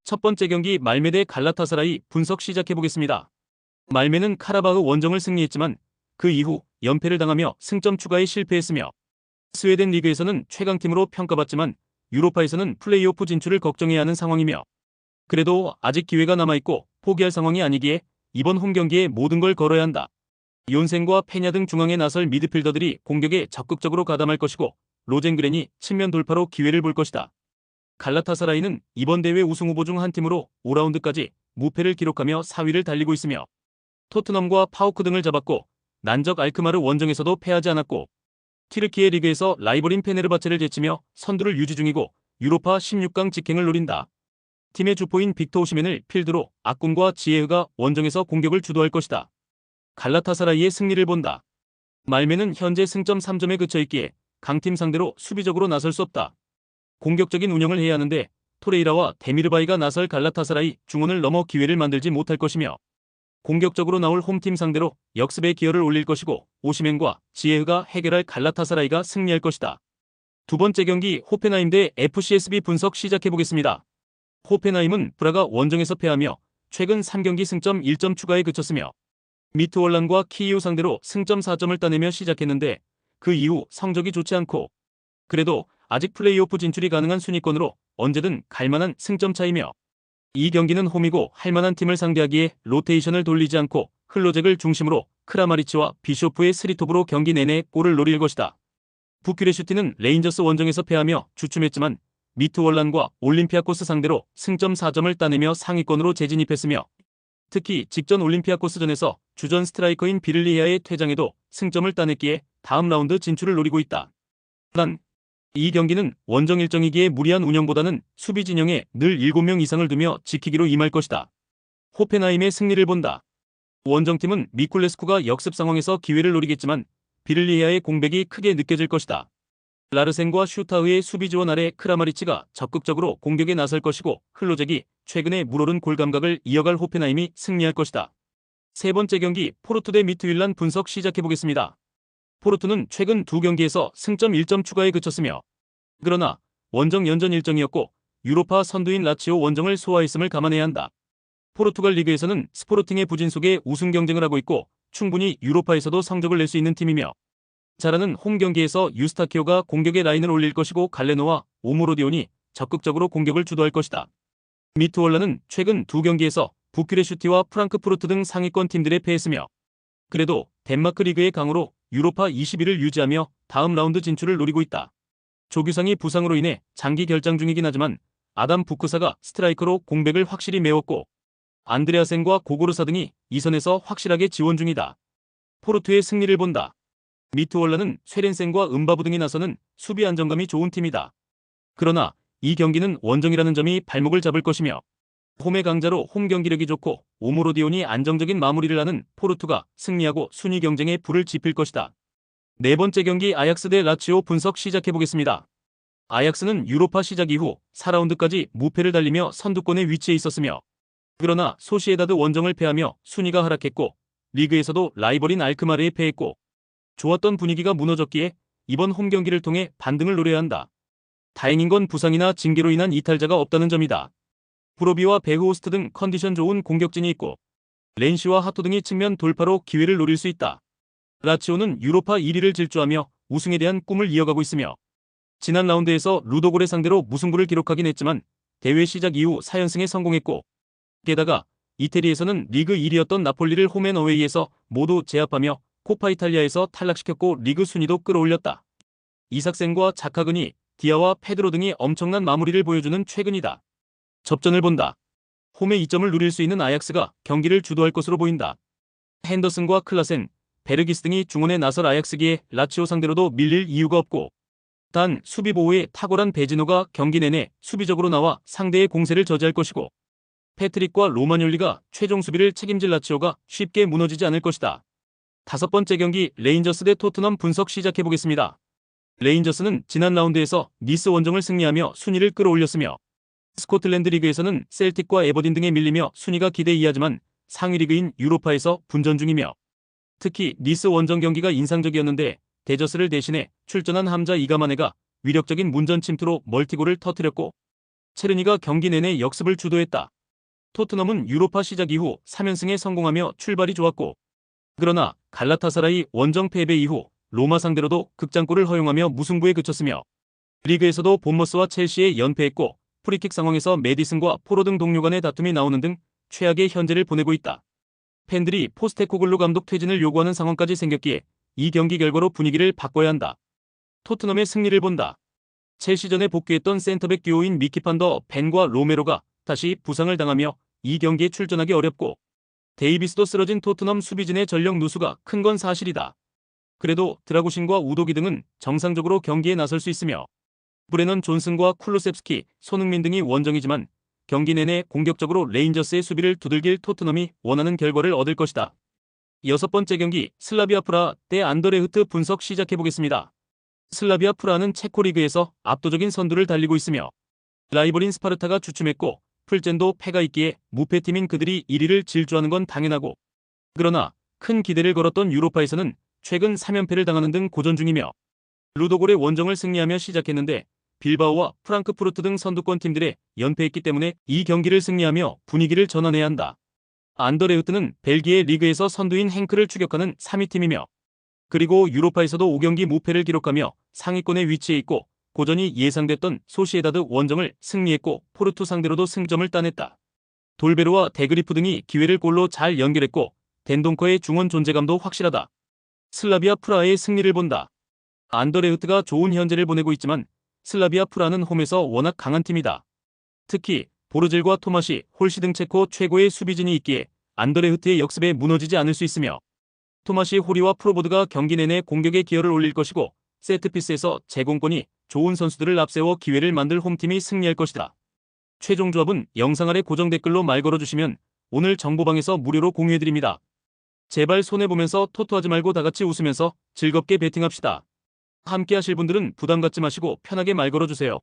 첫 번째 경기 말메 대 갈라타사라이 분석 시작해보겠습니다. 말메는 카라바흐 원정을 승리했지만 그 이후 연패를 당하며 승점 추가에 실패했으며 스웨덴 리그에서는 최강팀으로 평가받지만 유로파에서는 플레이오프 진출을 걱정해야 하는 상황이며 그래도 아직 기회가 남아있고 포기할 상황이 아니기에 이번 홈경기에 모든 걸 걸어야 한다. 욘센과 페냐 등 중앙에 나설 미드필더들이 공격에 적극적으로 가담할 것이고 로젠그렌이 측면 돌파로 기회를 볼 것이다. 갈라타사라이는 이번 대회 우승 후보 중 한 팀으로 5라운드까지 무패를 기록하며 4위를 달리고 있으며 토트넘과 파우크 등을 잡았고 난적 알크마르 원정에서도 패하지 않았고 튀르키예 리그에서 라이벌인 페네르바체를 제치며 선두를 유지 중이고 유로파 16강 직행을 노린다. 팀의 주포인 빅터 오시멘을 필두로 악군과 지에흐가 원정에서 공격을 주도할 것이다. 갈라타사라이의 승리를 본다. 말메는 현재 승점 3점에 그쳐있기에 강팀 상대로 수비적으로 나설 수 없다. 공격적인 운영을 해야 하는데 토레이라와 데미르바이가 나설 갈라타사라이 중원을 넘어 기회를 만들지 못할 것이며 공격적으로 나올 홈팀 상대로 역습의 기여를 올릴 것이고 오시멘과 지에흐가 해결할 갈라타사라이가 승리할 것이다. 두 번째 경기 호펜하임 대 FCSB 분석 시작해보겠습니다. 호펜하임은 프라가 원정에서 패하며 최근 3경기 승점 1점 추가에 그쳤으며 미트월란과 키이우 상대로 승점 4점을 따내며 시작했는데 그 이후 성적이 좋지 않고 그래도 아직 플레이오프 진출이 가능한 순위권으로 언제든 갈만한 승점 차이며 이 경기는 홈이고 할만한 팀을 상대하기에 로테이션을 돌리지 않고 흘로잭을 중심으로 크라마리치와 비쇼프의 스리톱으로 경기 내내 골을 노릴 것이다. 부큐레슈티는 레인저스 원정에서 패하며 주춤했지만 미트월란과 올림피아코스 상대로 승점 4점을 따내며 상위권으로 재진입했으며 특히 직전 올림피아코스전에서 주전 스트라이커인 비를리히아의 퇴장에도 승점을 따냈기에 다음 라운드 진출을 노리고 있다. 단, 이 경기는 원정 일정이기에 무리한 운영보다는 수비 진영에 늘 7명 이상을 두며 지키기로 임할 것이다. 호펜하임의 승리를 본다. 원정팀은 미쿨레스쿠가 역습 상황에서 기회를 노리겠지만 비를리히아의 공백이 크게 느껴질 것이다. 라르센과 슈타흐의 수비 지원 아래 크라마리치가 적극적으로 공격에 나설 것이고 흘로잭이 최근에 물오른 골 감각을 이어갈 호펜하임이 승리할 것이다. 세 번째 경기 포르투 대 미트윌란 분석 시작해보겠습니다. 포르투는 최근 두 경기에서 승점 1점 추가에 그쳤으며 그러나 원정 연전 일정이었고 유로파 선두인 라치오 원정을 소화했음을 감안해야 한다. 포르투갈 리그에서는 스포르팅의 부진 속에 우승 경쟁을 하고 있고 충분히 유로파에서도 성적을 낼 수 있는 팀이며 잘하는 홈 경기에서 유스타키오가 공격의 라인을 올릴 것이고 갈레노와 오모로디온이 적극적으로 공격을 주도할 것이다. 미트월란은 최근 두 경기에서 부큐레슈티와 프랑크푸르트 등 상위권 팀들에 패했으며 그래도 덴마크 리그의 강으로 유로파 20위를 유지하며 다음 라운드 진출을 노리고 있다. 조규상이 부상으로 인해 장기 결장 중이긴 하지만 아담 부크사가 스트라이커로 공백을 확실히 메웠고 안드레아센과 고고르사 등이 이선에서 확실하게 지원 중이다. 포르투의 승리를 본다. 미트월란은 쇠렌센과 음바부 등이 나서는 수비 안정감이 좋은 팀이다. 그러나 이 경기는 원정이라는 점이 발목을 잡을 것이며 홈의 강자로 홈 경기력이 좋고 오모로디온이 안정적인 마무리를 하는 포르투가 승리하고 순위 경쟁에 불을 지필 것이다. 네 번째 경기 아약스 대 라치오 분석 시작해보겠습니다. 아약스는 유로파 시작 이후 4라운드까지 무패를 달리며 선두권에 위치해 있었으며 그러나 소시에다드 원정을 패하며 순위가 하락했고 리그에서도 라이벌인 알크마르에 패했고 좋았던 분위기가 무너졌기에 이번 홈 경기를 통해 반등을 노려야 한다. 다행인 건 부상이나 징계로 인한 이탈자가 없다는 점이다. 브로비와 베흐호스트 등 컨디션 좋은 공격진이 있고 렌시와 하토 등이 측면 돌파로 기회를 노릴 수 있다. 라치오는 유로파 1위를 질주하며 우승에 대한 꿈을 이어가고 있으며 지난 라운드에서 루도골의 상대로 무승부를 기록하긴 했지만 대회 시작 이후 4연승에 성공했고 게다가 이태리에서는 리그 1위였던 나폴리를 홈앤어웨이에서 모두 제압하며 코파 이탈리아에서 탈락시켰고 리그 순위도 끌어올렸다. 이삭센과 자카그니, 디아와 페드로 등이 엄청난 마무리를 보여주는 최근이다. 접전을 본다. 홈에 2점을 누릴 수 있는 아약스가 경기를 주도할 것으로 보인다. 핸더슨과 클라센, 베르기스 등이 중원에 나설 아약스기에 라치오 상대로도 밀릴 이유가 없고 단 수비 보호에 탁월한 베지노가 경기 내내 수비적으로 나와 상대의 공세를 저지할 것이고 패트릭과 로마뇰리가 최종 수비를 책임질 라치오가 쉽게 무너지지 않을 것이다. 다섯 번째 경기 레인저스 대 토트넘 분석 시작해보겠습니다. 레인저스는 지난 라운드에서 니스 원정을 승리하며 순위를 끌어올렸으며 스코틀랜드 리그에서는 셀틱과 에버딘 등에 밀리며 순위가 기대 이하지만 상위 리그인 유로파에서 분전 중이며 특히 니스 원정 경기가 인상적이었는데 데저스를 대신해 출전한 함자 이가마네가 위력적인 문전 침투로 멀티골을 터뜨렸고 체르니가 경기 내내 역습을 주도했다. 토트넘은 유로파 시작 이후 3연승에 성공하며 출발이 좋았고, 그러나 갈라타사라이 원정 패배 이후 로마 상대로도 극장골을 허용하며 무승부에 그쳤으며, 리그에서도 본머스와 첼시에 연패했고, 프리킥 상황에서 메디슨과 포로 등 동료 간의 다툼이 나오는 등 최악의 현재를 보내고 있다. 팬들이 포스테코글루 감독 퇴진을 요구하는 상황까지 생겼기에 이 경기 결과로 분위기를 바꿔야 한다. 토트넘의 승리를 본다. 첼시전에 복귀했던 센터백 듀오인 미키 판더 벤과 로메로가 다시 부상을 당하며 이 경기에 출전하기 어렵고, 데이비스도 쓰러진 토트넘 수비진의 전력 누수가 큰 건 사실이다. 그래도 드라구신과 우도기 등은 정상적으로 경기에 나설 수 있으며, 브레넌 존슨과 쿨루셉스키, 손흥민 등이 원정이지만 경기 내내 공격적으로 레인저스의 수비를 두들길 토트넘이 원하는 결과를 얻을 것이다. 6번째 경기 슬라비아 프라하 대 안더레흐트 분석 시작해보겠습니다. 슬라비아 프라하는 체코 리그에서 압도적인 선두를 달리고 있으며, 라이벌인 스파르타가 주춤했고 풀젠도 패가 있기에 무패팀인 그들이 1위를 질주하는 건 당연하고, 그러나 큰 기대를 걸었던 유로파에서는 최근 3연패를 당하는 등 고전 중이며, 루도골의 원정을 승리하며 시작했는데 빌바오와 프랑크푸르트 등 선두권 팀들에 연패했기 때문에 이 경기를 승리하며 분위기를 전환해야 한다. 안더레흐트는 벨기에 리그에서 선두인 행크를 추격하는 3위 팀이며, 그리고 유로파에서도 5경기 무패를 기록하며 상위권에 위치해 있고, 고전이 예상됐던 소시에다드 원정을 승리했고 포르투 상대로도 승점을 따냈다. 돌베르와 데그리프 등이 기회를 골로 잘 연결했고 덴동커의 중원 존재감도 확실하다. 슬라비아 프라하의 승리를 본다. 안더레흐트가 좋은 현재를 보내고 있지만 슬라비아 프라하는 홈에서 워낙 강한 팀이다. 특히 보르질과 토마시, 홀시 등 체코 최고의 수비진이 있기에 안더레흐트의 역습에 무너지지 않을 수 있으며, 토마시, 홀리와 프로보드가 경기 내내 공격에 기여를 올릴 것이고, 세트피스에서 제공권이 좋은 선수들을 앞세워 기회를 만들 홈팀이 승리할 것이다. 최종 조합은 영상 아래 고정 댓글로 말 걸어주시면 오늘 정보방에서 무료로 공유해드립니다. 제발 손해보면서 토토하지 말고 다같이 웃으면서 즐겁게 베팅합시다. 함께 하실 분들은 부담 갖지 마시고 편하게 말 걸어주세요.